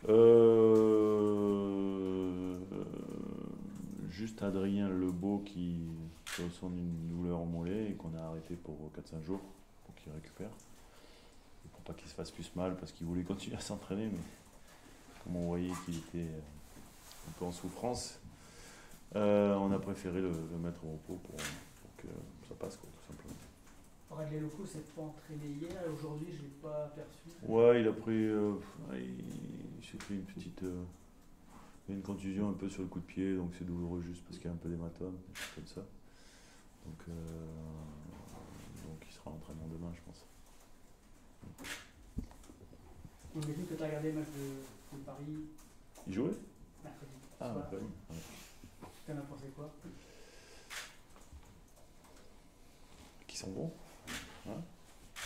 Euh, Juste Adrien Lebeau qui ressent une douleur au mollet et qu'on a arrêté pour 4-5 jours pour qu'il récupère. Et pour pas qu'il se fasse plus mal parce qu'il voulait continuer à s'entraîner, mais comme on voyait qu'il était un peu en souffrance, on a préféré le mettre au repos pour que ça passe, quoi, tout simplement. Bradley Locaux s'est pas entraîné hier et aujourd'hui je l'ai pas aperçu. Ouais, il a pris. Il s'est pris une contusion un peu sur le coup de pied, donc c'est douloureux juste parce qu'il y a un peu d'hématome, des choses comme ça. Donc, il sera en entraînement demain, je pense. On a dit que tu as regardé le match de Paris Il jouait. mercredi. Ah, Voilà. bah oui. Ouais. Tu en as pensé quoi? Qui sont bons, hein,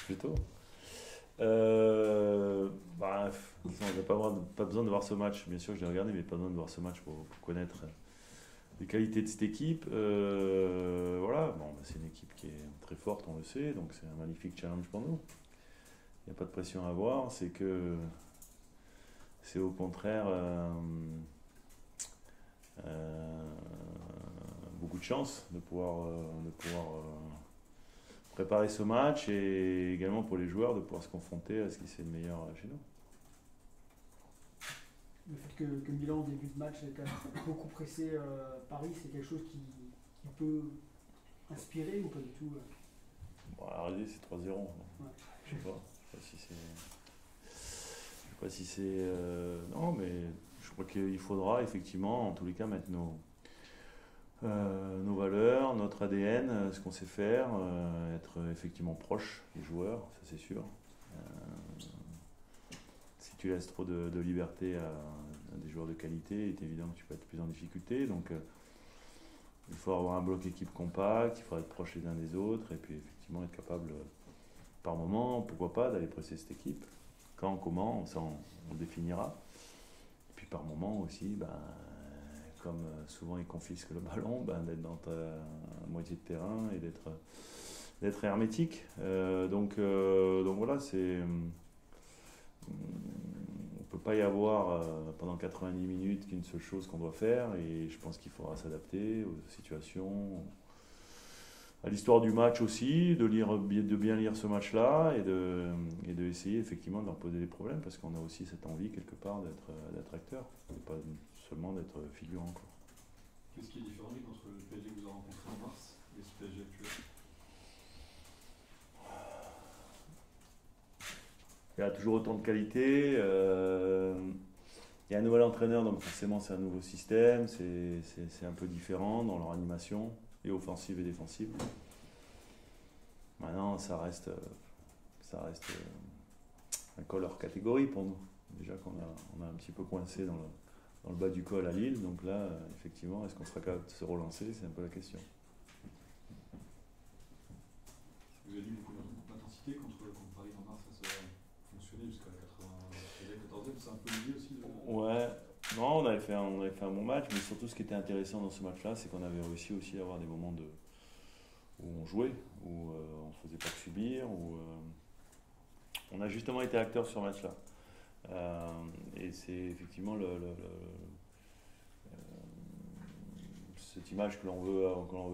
plutôt. Bah, disons, on n'a pas besoin de voir ce match. Bien sûr que je l'ai regardé, mais pas besoin de voir ce match pour connaître les qualités de cette équipe. Voilà, bon, bah, c'est une équipe qui est très forte, on le sait, donc c'est un magnifique challenge pour nous. Il n'y a pas de pression à avoir, c'est au contraire euh, beaucoup de chance de pouvoir préparer ce match et également pour les joueurs de pouvoir se confronter à ce qui c'est le meilleur chez nous. Le fait que Milan, au début de match, ait quand même beaucoup pressé Paris, c'est quelque chose qui peut inspirer ou pas du tout? Bon, la réalité c'est 3-0. Ouais. Je sais pas. Je sais pas si c'est. Je sais pas si c'est. Non, mais je crois qu'il faudra effectivement, en tous les cas, mettre nos valeurs, notre ADN, ce qu'on sait faire, être effectivement proche des joueurs, ça c'est sûr. Si tu laisses trop de liberté à des joueurs de qualité, il est évident que tu peux être plus en difficulté. Donc il faut avoir un bloc équipe compact, il faut être proche les uns des autres et puis effectivement être capable par moment, pourquoi pas, d'aller presser cette équipe. Quand, comment, ça on le définira. Et puis par moment aussi, ben, comme souvent ils confisquent le ballon, ben, d'être dans ta moitié de terrain et d'être hermétique. Donc voilà, on ne peut pas y avoir pendant 90 minutes qu'une seule chose qu'on doit faire et je pense qu'il faudra s'adapter aux situations, à l'histoire du match aussi, de bien lire ce match-là et de essayer effectivement de leur poser des problèmes parce qu'on a aussi cette envie quelque part d'être acteur et pas seulement d'être figurant, quoi. Qu'est-ce qui est différent entre le PSG que vous avez rencontré en mars et ce PSG actuel? Il y a toujours autant de qualité. Il y a un nouvel entraîneur, donc forcément c'est un nouveau système, c'est un peu différent dans leur animation, et offensive et défensive. Maintenant, ça reste un col hors catégorie pour nous. Déjà qu'on a un petit peu coincé dans le bas du col à Lille, donc là, effectivement, est-ce qu'on sera capable de se relancer? C'est un peu la question. Vous avez dit beaucoup d'intensité contre Paris en mars, ça a fonctionné jusqu'à la 94e, c'est un peu lié aussi Ouais, non, on avait fait un bon match, mais surtout ce qui était intéressant dans ce match-là, c'est qu'on avait réussi aussi à avoir des moments où on jouait, où on ne faisait pas que subir, où on a justement été acteur sur ce match-là. Et c'est effectivement cette image que l'on veut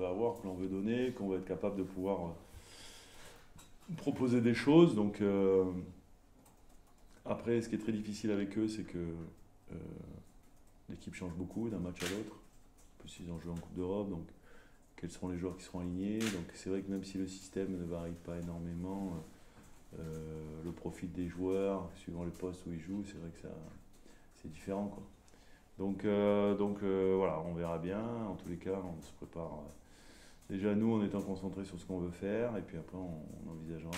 avoir, que l'on veut donner, qu'on veut être capable de pouvoir proposer des choses. Donc après, ce qui est très difficile avec eux, c'est que l'équipe change beaucoup d'un match à l'autre. En plus, ils ont joué en Coupe d'Europe, donc quels seront les joueurs qui seront alignés. Donc c'est vrai que même si le système ne varie pas énormément, le profil des joueurs, suivant les postes où ils jouent, c'est vrai que c'est différent, quoi. Donc voilà, on verra bien. En tous les cas, on se prépare. Déjà, nous, en étant concentrés sur ce qu'on veut faire, et puis après, on envisagera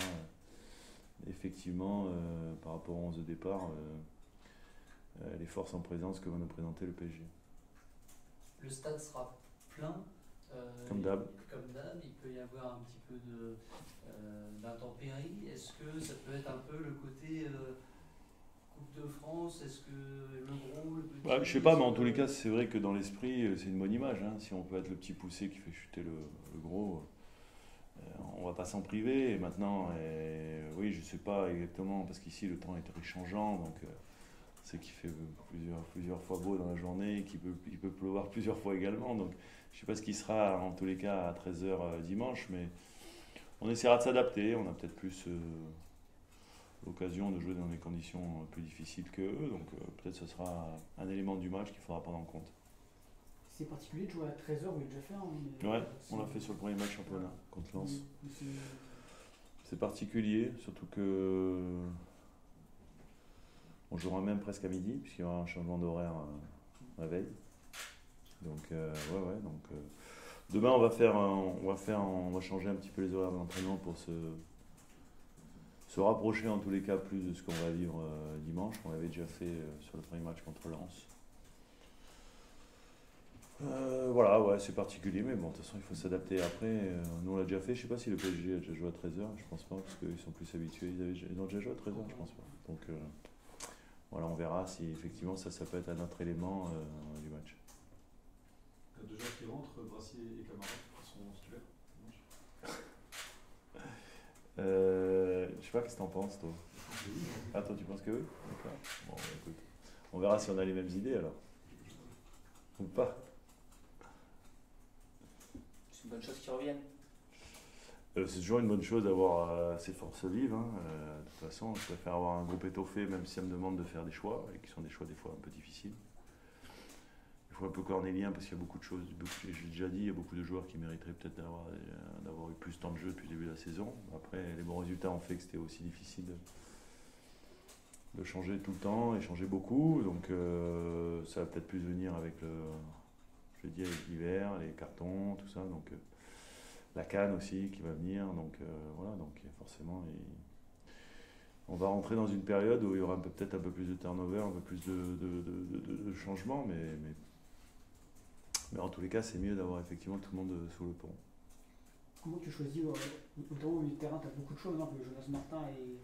effectivement, par rapport aux 11 de départ, les forces en présence que va nous présenter le PSG. Le stade sera plein. Comme d'hab. Comme d'hab, il peut y avoir un petit peu d'intempéries. Est-ce que ça peut être un peu le côté Coupe de France? Est-ce que le gros, le petit. Bah, je sais pas, mais en tous les cas, c'est vrai que dans l'esprit, c'est une bonne image, hein. Si on peut être le petit poussé qui fait chuter le gros, on va pas s'en priver. Et maintenant, oui, je sais pas exactement, parce qu'ici le temps est très changeant, donc c'est qu'il fait plusieurs fois beau dans la journée et il peut pleuvoir plusieurs fois également. Donc je ne sais pas ce qui sera en tous les cas à 13h dimanche, mais on essaiera de s'adapter. On a peut-être plus l'occasion de jouer dans des conditions plus difficiles que eux, donc peut-être ce sera un élément du match qu'il faudra prendre en compte. C'est particulier de jouer à 13h, vous l'avez déjà fait. Hein, mais Ouais, on l'a fait sur le premier match championnat contre Lens. c'est- C'est particulier, surtout que on jouera même presque à midi, puisqu'il y aura un changement d'horaire la veille. Donc ouais, donc demain on va changer un petit peu les horaires d'entraînement pour se rapprocher en tous les cas plus de ce qu'on va vivre dimanche. On l'avait déjà fait sur le premier match contre Lens. Voilà, ouais, c'est particulier, mais bon, de toute façon, il faut s'adapter. Après, nous, on l'a déjà fait. Je sais pas si le PSG a déjà joué à 13h, je pense pas, parce qu'ils sont plus habitués. Ils ont déjà joué à 13h, je pense pas. Donc, voilà, on verra si effectivement ça peut être un autre élément du match. T'as deux joueurs qui rentrent, Brassier et Camara, qui sont titulaires. Je sais pas, qu'est-ce que t'en penses, toi? Ah, toi, tu penses que oui? D'accord. Bon, écoute, on verra si on a les mêmes idées alors. Ou pas. C'est une bonne chose qu'ils reviennent. C'est toujours une bonne chose d'avoir ces forces vives. Hein. De toute façon, je préfère avoir un groupe étoffé, même si ça me demande de faire des choix, et qui sont des choix des fois un peu difficiles. Il faut un peu cornélien parce qu'il y a beaucoup de choses. J'ai déjà dit, il y a beaucoup de joueurs qui mériteraient peut-être d'avoir eu plus de temps de jeu depuis le début de la saison. Après, les bons résultats ont fait que c'était aussi difficile de changer tout le temps et changer beaucoup. Donc ça va peut-être plus venir avec l'hiver, les cartons, tout ça. Donc la CAN aussi qui va venir. Donc voilà, donc forcément on va rentrer dans une période où il y aura peut-être un peu plus de turnover, un peu plus de changements, mais en tous les cas c'est mieux d'avoir effectivement tout le monde sous le pont. Comment tu choisis, notamment au milieu de terrain, tu as beaucoup de choses, hein, que Jonas Martin est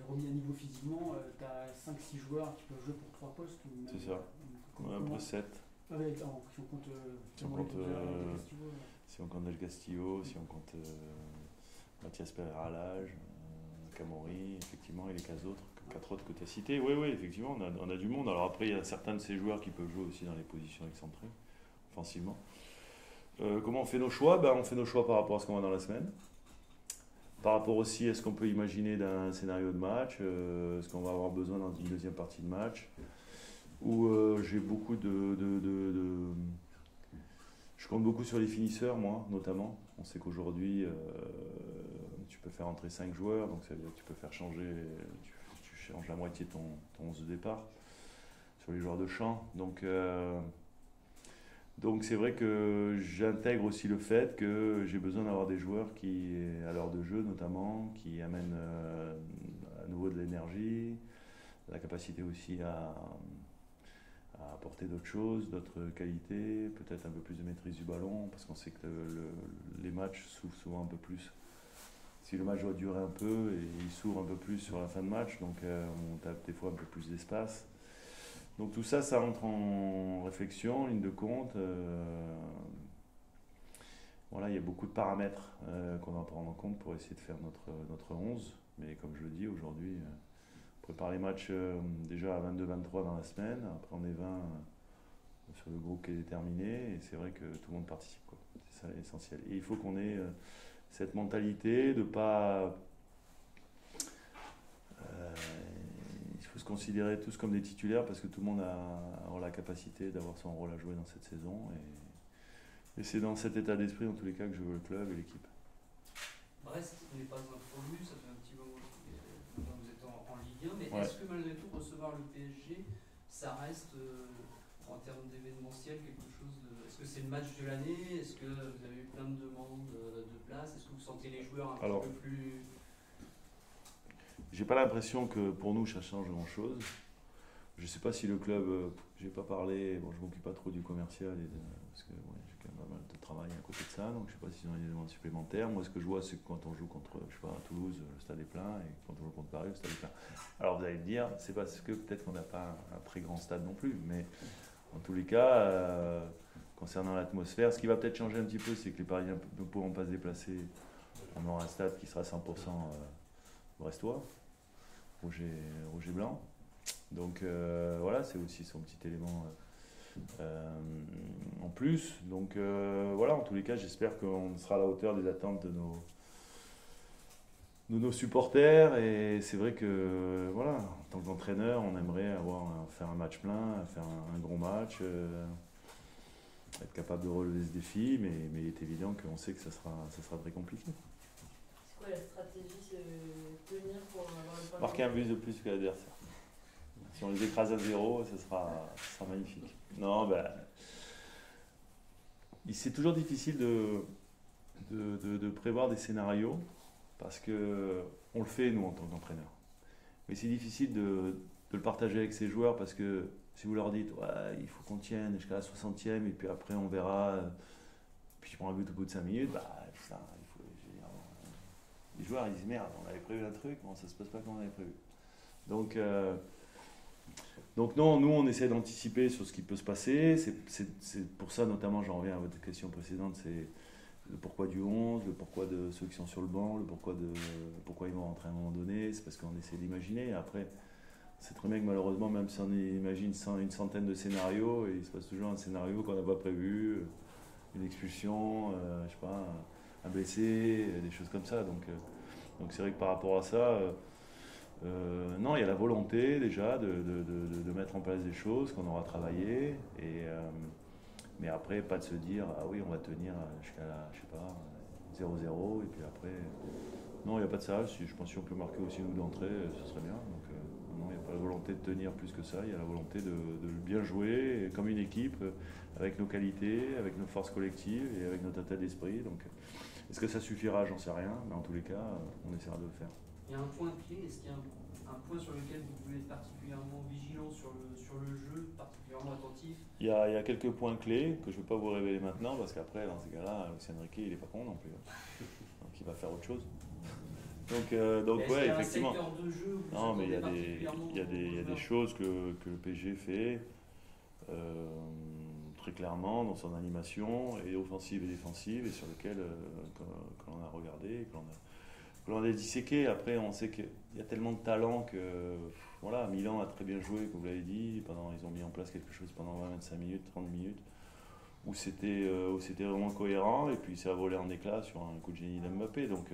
remis à niveau physiquement, tu as 5-6 joueurs qui peuvent jouer pour 3 postes. C'est ça, après 7. Ah ouais, si on compte, si on compte Del Castillo, si on compte Mathias Pereira à l'âge, Camori, effectivement, et les 4 autres que tu as cités. Oui, effectivement, on a du monde. Alors après, il y a certains de ces joueurs qui peuvent jouer aussi dans les positions excentrées, offensivement. Comment on fait nos choix? On fait nos choix par rapport à ce qu'on a dans la semaine. Par rapport aussi à ce qu'on peut imaginer d'un scénario de match, ce qu'on va avoir besoin dans une deuxième partie de match, où j'ai beaucoup je compte beaucoup sur les finisseurs, moi, notamment. On sait qu'aujourd'hui, tu peux faire entrer 5 joueurs, donc ça veut dire que tu peux faire changer, tu changes la moitié de ton 11 de départ sur les joueurs de champ. Donc c'est vrai que j'intègre aussi le fait que j'ai besoin d'avoir des joueurs qui, à l'heure de jeu notamment, qui amènent à nouveau de l'énergie, la capacité aussi à apporter d'autres choses, d'autres qualités, peut-être un peu plus de maîtrise du ballon, parce qu'on sait que les matchs s'ouvrent souvent un peu plus. Si le match doit durer un peu, et il s'ouvre un peu plus sur la fin de match, donc on tape des fois un peu plus d'espace. Donc tout ça, ça entre en réflexion, ligne de compte. Voilà, il y a beaucoup de paramètres qu'on va prendre en compte pour essayer de faire notre 11. Mais comme je le dis, aujourd'hui, on prépare les matchs déjà à 22-23 dans la semaine. Après, on est 20 sur le groupe qui est déterminé. Et c'est vrai que tout le monde participe, quoi. C'est ça l'essentiel. Et il faut qu'on ait cette mentalité de pas... il faut se considérer tous comme des titulaires parce que tout le monde a la capacité d'avoir son rôle à jouer dans cette saison. Et c'est dans cet état d'esprit, en tous les cas, que je veux le club et l'équipe. Brest n'est pas intromu, ça fait un petit moment que vous êtes en Ligue 1, mais Ouais. est-ce que malgré tout, recevoir le PSG, ça reste, en termes d'événementiel, quelque chose de... Est-ce que c'est le match de l'année? Est-ce que vous avez eu plein de demandes de place? Est-ce que vous sentez les joueurs un petit peu plus... J'ai pas l'impression que pour nous ça change grand chose. Je sais pas si le club, j'ai pas parlé, bon je m'occupe pas trop du commercial parce que j'ai quand même pas mal de travail à côté de ça, donc je sais pas s'ils ont des demandes supplémentaires. Moi ce que je vois c'est que quand on joue contre, je sais pas, à Toulouse, le stade est plein, et quand on joue contre Paris, le stade est plein. Alors vous allez me dire, c'est parce que peut-être qu'on n'a pas un très grand stade non plus, mais en tous les cas, concernant l'atmosphère, ce qui va peut-être changer un petit peu, c'est que les Parisiens ne pourront pas se déplacer. On aura un stade qui sera 100% brestois. Rouge et blanc. Donc voilà, c'est aussi son petit élément en plus. Donc voilà, en tous les cas, j'espère qu'on sera à la hauteur des attentes de nos supporters. Et c'est vrai que voilà, en tant qu'entraîneur, on aimerait faire un match plein, faire un gros match, être capable de relever ce défi, mais il est évident qu'on sait que ça sera très compliqué. C'est quoi la stratégie, tenir pour avoir le point? Marquer un but de plus que l'adversaire. Si on les écrase à 0, ça sera magnifique. Non, c'est toujours difficile de prévoir des scénarios parce que on le fait nous en tant qu'entraîneur. Mais c'est difficile de le partager avec ses joueurs parce que si vous leur dites ouais, il faut qu'on tienne jusqu'à la 60e et puis après on verra, puis tu prends un but au bout de 5 minutes, putain, les joueurs ils disent merde, on avait prévu un truc, bon ça se passe pas comme on avait prévu. Donc non, nous on essaie d'anticiper sur ce qui peut se passer, c'est pour ça notamment, j'en reviens à votre question précédente, c'est le pourquoi du 11, le pourquoi de ceux qui sont sur le banc, le pourquoi ils vont rentrer à un moment donné, c'est parce qu'on essaie d'imaginer. Après, c'est très bien que malheureusement, même si on imagine une centaine de scénarios, il se passe toujours un scénario qu'on n'a pas prévu, une expulsion, je sais pas, un blessé, des choses comme ça. Donc c'est vrai que par rapport à ça, non, il y a la volonté déjà de mettre en place des choses qu'on aura travaillé, mais après pas de se dire ah oui on va tenir jusqu'à je sais pas 0-0 et puis après non il n'y a pas de ça. Je pense que si on peut marquer aussi nous d'entrée ce serait bien. Donc non, il n'y a pas la volonté de tenir plus que ça, il y a la volonté de bien jouer comme une équipe avec nos qualités, avec nos forces collectives et avec notre état d'esprit. Donc est-ce que ça suffira? J'en sais rien, mais en tous les cas on essaiera de le faire. Il y a un point clé, est-ce qu'il y a un point sur lequel vous voulez être particulièrement vigilant sur le jeu, particulièrement attentif? Il y a quelques points clés que je ne vais pas vous révéler maintenant parce qu'après, dans ces cas-là, Luis Enrique, il n'est pas con non plus. Donc il va faire autre chose. Donc ouais, effectivement. Il y a un secteur de jeu où non, mais il y a des choses que le PSG fait très clairement dans son animation, et offensive et défensive, et sur lesquelles que l'on a regardé, que l'on a disséqué. Après, on sait qu'il y a tellement de talent que voilà, Milan a très bien joué, comme vous l'avez dit. Ils ont mis en place quelque chose pendant 25 minutes, 30 minutes, où c'était vraiment cohérent, et puis ça a volé en éclats sur un coup de génie d'Mbappé. Donc,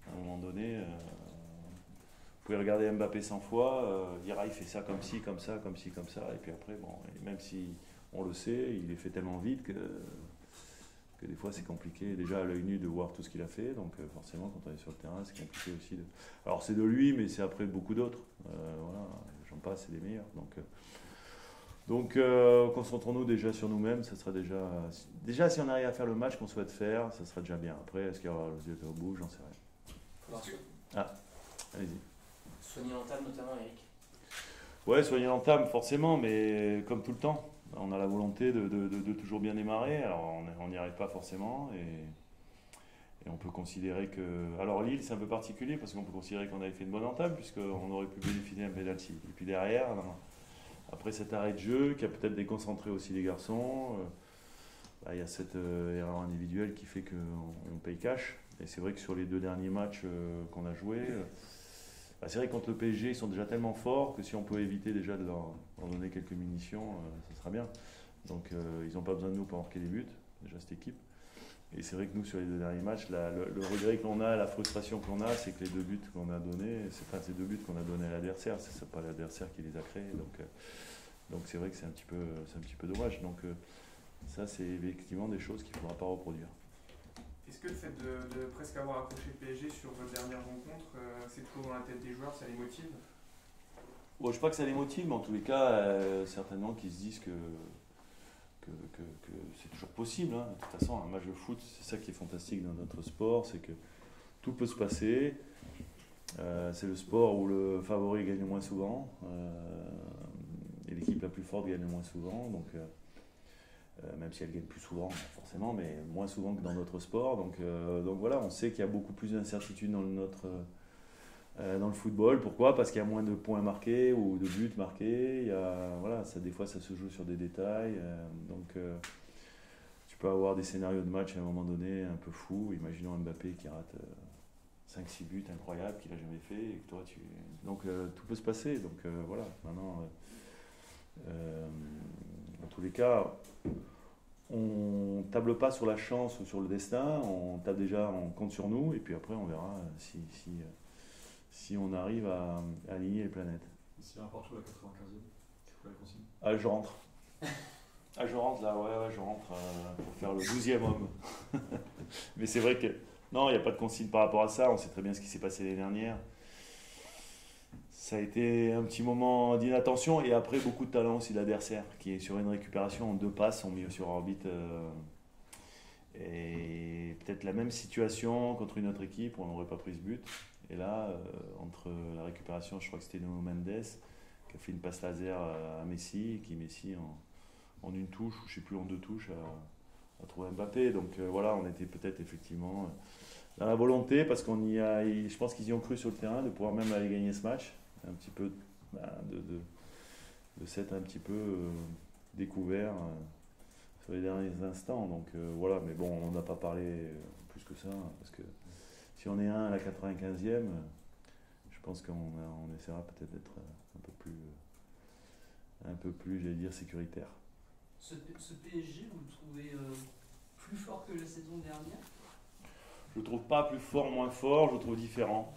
à un moment donné, vous pouvez regarder Mbappé 100 fois, dire il fait ça comme ci, comme ça, comme ci, comme ça, et puis après, bon, et même si on le sait, il est fait tellement vite que des fois c'est compliqué déjà à l'œil nu de voir tout ce qu'il a fait, donc forcément quand on est sur le terrain c'est compliqué aussi alors c'est de lui, mais c'est après beaucoup d'autres, voilà, j'en passe, c'est des meilleurs, donc concentrons-nous déjà sur nous-mêmes. Ça sera déjà si on arrive à faire le match qu'on souhaite faire, ça sera déjà bien. Après est-ce qu'il y aura les yeux au bout, j'en sais rien. Allez-y. Soigner l'entame notamment, Eric. Ouais, soigner l'entame forcément, mais comme tout le temps on a la volonté de toujours bien démarrer. Alors on n'y arrive pas forcément, et on peut considérer que... Alors Lille c'est un peu particulier parce qu'on peut considérer qu'on avait fait une bonne entame puisqu'on aurait pu bénéficier d'un penalty. Et puis derrière, après cet arrêt de jeu qui a peut-être déconcentré aussi les garçons, il y a cette erreur individuelle qui fait qu'on paye cash. Et c'est vrai que sur les 2 derniers matchs qu'on a joués, c'est vrai que contre le PSG, ils sont déjà tellement forts que si on peut éviter déjà de leur donner quelques munitions, ça sera bien. Donc ils n'ont pas besoin de nous pour marquer des buts, déjà cette équipe. Et c'est vrai que nous, sur les 2 derniers matchs, le regret que l'on a, la frustration que l'on a, c'est que les 2 buts qu'on a donnés, ces 2 buts qu'on a donnés à l'adversaire, c'est pas l'adversaire qui les a créés. Donc c'est vrai que c'est un petit peu dommage. Donc ça, c'est effectivement des choses qu'il ne faudra pas reproduire. Est-ce que le fait de presque avoir accroché le PSG sur votre dernière rencontre, c'est toujours dans la tête des joueurs, ça les motive? Bon, je ne sais pas que ça les motive, mais en tous les cas, certainement qu'ils se disent que c'est toujours possible. Hein. De toute façon, un match de foot, c'est ça qui est fantastique dans notre sport, c'est que tout peut se passer. C'est le sport où le favori gagne le moins souvent, et l'équipe la plus forte gagne le moins souvent. Donc, même si elle gagne plus souvent, forcément, mais moins souvent que dans notre sport. Donc voilà, on sait qu'il y a beaucoup plus d'incertitudes dans le football. Pourquoi? Parce qu'il y a moins de points marqués ou de buts marqués. Des fois, ça se joue sur des détails. Donc, tu peux avoir des scénarios de match à un moment donné un peu fous. Imaginons Mbappé qui rate 5-6 buts incroyables qu'il n'a jamais fait. Et que toi, donc tout peut se passer. Donc voilà, maintenant, en tous les cas, on table pas sur la chance ou sur le destin, on compte sur nous, et puis après on verra si on arrive à aligner les planètes. S'il y a un partout à la 95e, c'est quoi la consigne? Ah, je rentre. Ah, je rentre là, ouais, je rentre pour faire le 12e homme. Mais c'est vrai que, non, il n'y a pas de consigne par rapport à ça, on sait très bien ce qui s'est passé l'année dernière. Ça a été un petit moment d'inattention et après beaucoup de talent aussi de l'adversaire qui est sur une récupération en 2 passes, on met sur orbite. Et peut-être la même situation contre une autre équipe, on n'aurait pas pris ce but. Et là, entre la récupération, je crois que c'était Nuno Mendes qui a fait une passe laser à Messi, qui Messi en une touche, ou je ne sais plus en 2 touches, a trouvé Mbappé. Donc voilà, on était peut-être effectivement dans la volonté, parce je pense qu'ils y ont cru sur le terrain, de pouvoir même aller gagner ce match. Un petit peu de s'être un petit peu découvert sur les derniers instants. Donc voilà, mais bon, on n'a pas parlé plus que ça, parce que si on est à la 95e, je pense qu'on essaiera peut-être d'être un peu plus, j'allais dire, sécuritaire. Ce PSG, vous le trouvez plus fort que la saison dernière? Je ne le trouve pas plus fort, moins fort, je le trouve différent,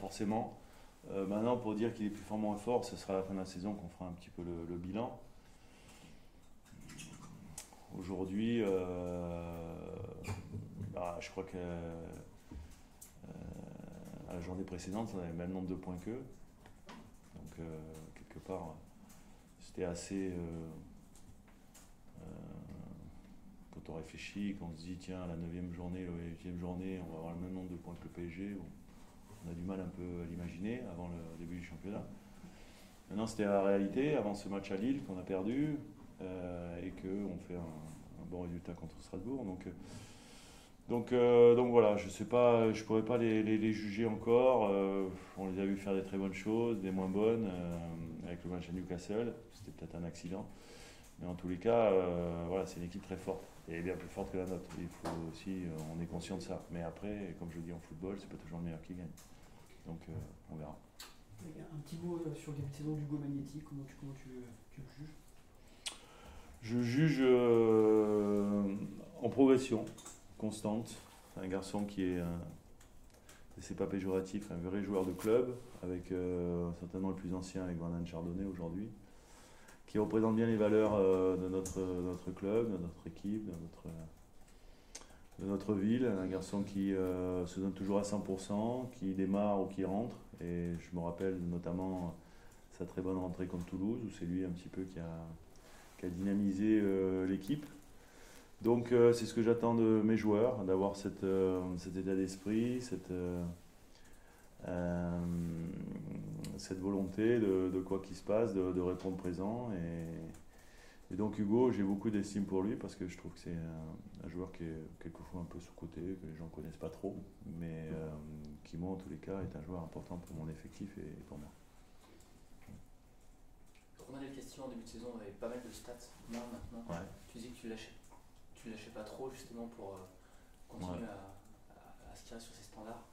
forcément. Maintenant, pour dire qu'il est plus fort, moins fort, ce sera à la fin de la saison qu'on fera un petit peu le bilan. Aujourd'hui, je crois qu'à la journée précédente, on avait le même nombre de points qu'eux. Donc, quelque part, c'était assez... quand on réfléchit, quand on se dit, tiens, la 9e journée, la 8e journée, on va avoir le même nombre de points que le PSG. On a du mal un peu à l'imaginer avant le début du championnat. Maintenant, c'était la réalité, avant ce match à Lille qu'on a perdu, et qu'on fait un bon résultat contre Strasbourg. Donc voilà, je sais pas, je pourrais pas les juger encore. On les a vu faire des très bonnes choses, des moins bonnes, avec le match à Newcastle. C'était peut-être un accident. Mais en tous les cas, voilà, c'est une équipe très forte, et bien plus forte que la nôtre. Il faut aussi, on est conscient de ça. Mais après, comme je dis en football, c'est pas toujours le meilleur qui gagne. Donc on verra. Un petit mot sur le début de saison d'Hugo Magnetti, comment tu le juges? Je juge en progression constante. C'est un garçon qui est, et c'est pas péjoratif, un vrai joueur de club, avec certainement le plus ancien avec Vernon Chardonnay aujourd'hui, qui représente bien les valeurs de notre club, de notre équipe, de notre ville. Un garçon qui se donne toujours à 100%, qui démarre ou qui rentre. Et je me rappelle notamment sa très bonne rentrée contre Toulouse, où c'est lui un petit peu qui a dynamisé l'équipe. Donc c'est ce que j'attends de mes joueurs, d'avoir cet état d'esprit, cette volonté de quoi qu'il se passe, de répondre présent. Et donc Hugo, j'ai beaucoup d'estime pour lui, parce que je trouve que c'est un joueur qui est quelquefois un peu sous-coté, que les gens ne connaissent pas trop, mais qui, moi, en tous les cas, est un joueur important pour mon effectif et pour moi. On a des questions en début de saison, on avait pas mal de stats, moi maintenant. Ouais. Tu dis que tu lâchais pas trop, justement, pour continuer à se tirer sur ces standards.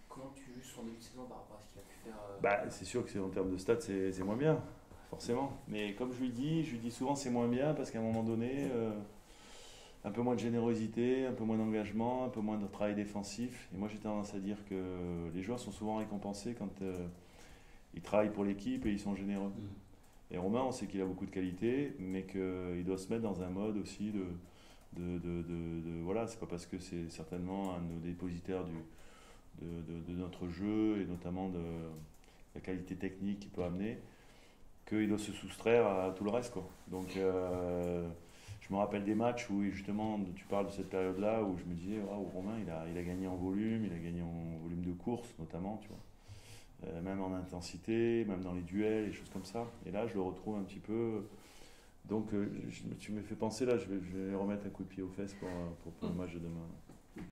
Comment tu juges son début de saison par rapport à ce qu'il a pu faire C'est sûr que en termes de stats, c'est moins bien, forcément. Mais comme je lui dis souvent c'est moins bien, parce qu'à un moment donné, un peu moins de générosité, un peu moins d'engagement, un peu moins de travail défensif. Et moi, j'ai tendance à dire que les joueurs sont souvent récompensés quand ils travaillent pour l'équipe et ils sont généreux. Et Romain, on sait qu'il a beaucoup de qualités, mais qu'il doit se mettre dans un mode aussi voilà, c'est pas parce que c'est certainement un de nos dépositaires de notre jeu, et notamment de la qualité technique qu'il peut amener, qu'il doit se soustraire à tout le reste, quoi. Donc je me rappelle des matchs où, justement, tu parles de cette période-là, où je me disais, waouh, Romain, il a gagné en volume, il a gagné en volume de course notamment, tu vois. Même en intensité, même dans les duels, et choses comme ça. Et là, je le retrouve un petit peu. Donc tu me fais penser, là, je vais remettre un coup de pied aux fesses pour le match de demain.